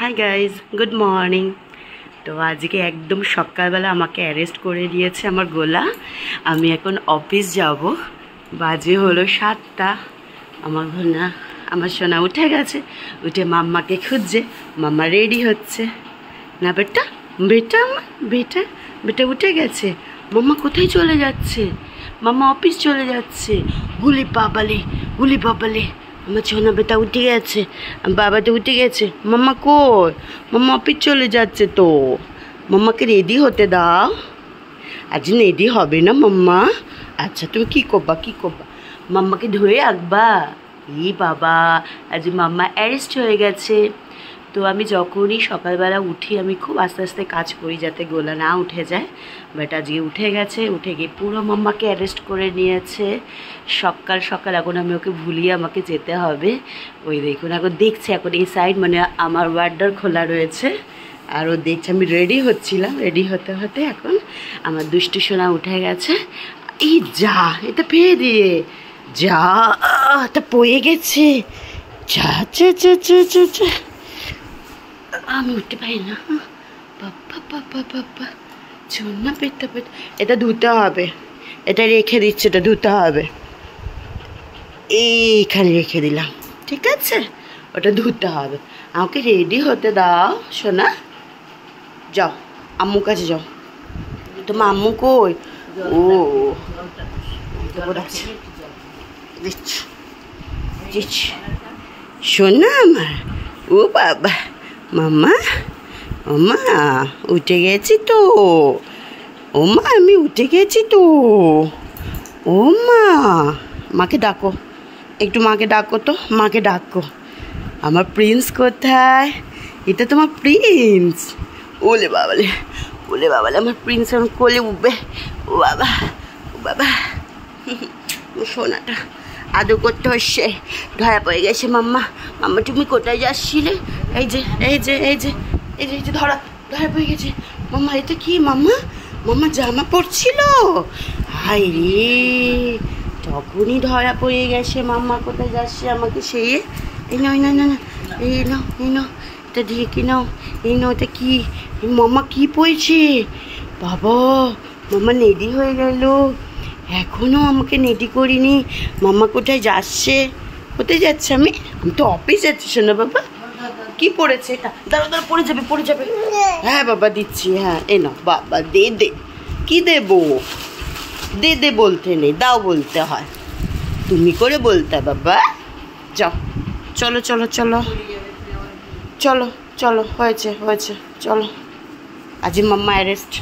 Hi guys, good morning. তো আজকে একদম সকালবেলা আমাকে অ্যারেস্ট করে দিয়েছে আমার গোলা। আমি এখন অফিস যাব। বাজে হলো 7টা। আমার গোলা আমার সোনা উঠে গেছে, উঠে মাম্মাকে খুঁজছে। মাম্মা রেডি হচ্ছে। না বেটা, বেটা আমার বেটা বেটা উঠে গেছে। মাম্মা কোথায় চলে যাচ্ছে? মাম্মা অফিস চলে যাচ্ছে। গুলি বাবালে, গুলি বাবালে, আমার সোনা বেটা উঠে গেছে, বাবা তো উঠে গেছে। মাম্মা কই? মাম্মা অফিস চলে যাচ্ছে তো। মাম্মাকে রেডি হতে দাও। আজ রেডি হবে না মাম্মা? আচ্ছা তুমি কী করবা মাম্মাকে ধরে রাখবা? ই বাবা, আজ মাম্মা অ্যারেস্ট হয়ে গেছে। তো আমি যখনই সকালবেলা উঠি আমি খুব আস্তে আস্তে কাজ করি যাতে গোলা না উঠে যায়। বাট আজকে উঠে গেছে, উঠে গিয়ে পুরো মাম্মাকে অ্যারেস্ট করে নিয়েছে। সকাল সকাল এখন আমি ওকে ভুলিয়ে আমাকে যেতে হবে। ওই দেখুন এখন দেখছে, এখন এই সাইড মানে আমার ওয়ার্ডার খোলা রয়েছে আর ও দেখছে আমি রেডি হচ্ছিলাম। রেডি হতে হতে এখন আমার দুষ্টু সোনা উঠে গেছে। এই যা, এটা পেয়ে দিয়ে যা, এটা পড়ে গেছে। যা যা যা যা যা যা, আমি উঠতে পারি না। বাবা বাবা বাবা, ঝর্ণা পেতে পেতে, এটা ধুতে হবে। এটা রেখে দিচ্ছে, এটা ধুতে হবে। এইখানে রেখে দিলাম, ঠিক আছে? ওটা ধুতে হবে। আমাকে রেডি হতে দাও সোনা। যাও আম্মুর কাছে যাও। তোমার আম্মু কই? ও সোনা আমার, ও বাবা, মাম্মা ওমা উঠে গেছি তো। ওমা আমি উঠে গেছি তো। ও মা, মাকে ডাকো, একটু মাকে ডাকো তো, মাকে ডাকো। আমার প্রিন্স কোথায়? এটা তোমার প্রিন্স। ওলে বাবালে, ওলে বাবালে, আমার প্রিন্স আমার কোলে উঠবে। ও বাবা, ও বাবা, সোনাটা আদর করতে হচ্ছে। ধরা পড়ে গেছে মাম্মা। মাম্মা তুমি কোথায় যাচ্ছিলে? এই যে এই যে এই যে এই যে এই যে ধরা ধরা পড়ে গেছে। মাম্মা এটা কি মাম্মা? মাম্মা জামা পরছিল। হাই রে, তখনই ধরা পড়ে গেছে। মাম্মা কোথায় যাচ্ছে আমাকে সেই। এই নাও না না না, এই নাও এই নাও, এটা দিয়ে কি নাও, এই নাও। এটা কি মাম্মা? কি পড়েছে বাবা? মাম্মা নেডি হয়ে গেল, এখনও আমাকে নেডি করিনি। মাম্মা কোথায় যাচ্ছে? কোথায় যাচ্ছে? আমি তো অফিস যাচ্ছি শোনা বাবা। কি পড়েছে এটা? দাঁড়া দাঁড়া, পড়ে যাবে পড়ে যাবে। হ্যাঁ বাবা দিচ্ছি, হ্যাঁ এ নাও বাবা, দে দে। কি দেবো? দে দে বলতে নেই, দাও বলতে হয়। তুমি করে বলতে বাবা। যাও, চলো চলো চলো চলো চলো, হয়েছে হয়েছে, চলো। আজ মাম্মা অ্যারেস্ট।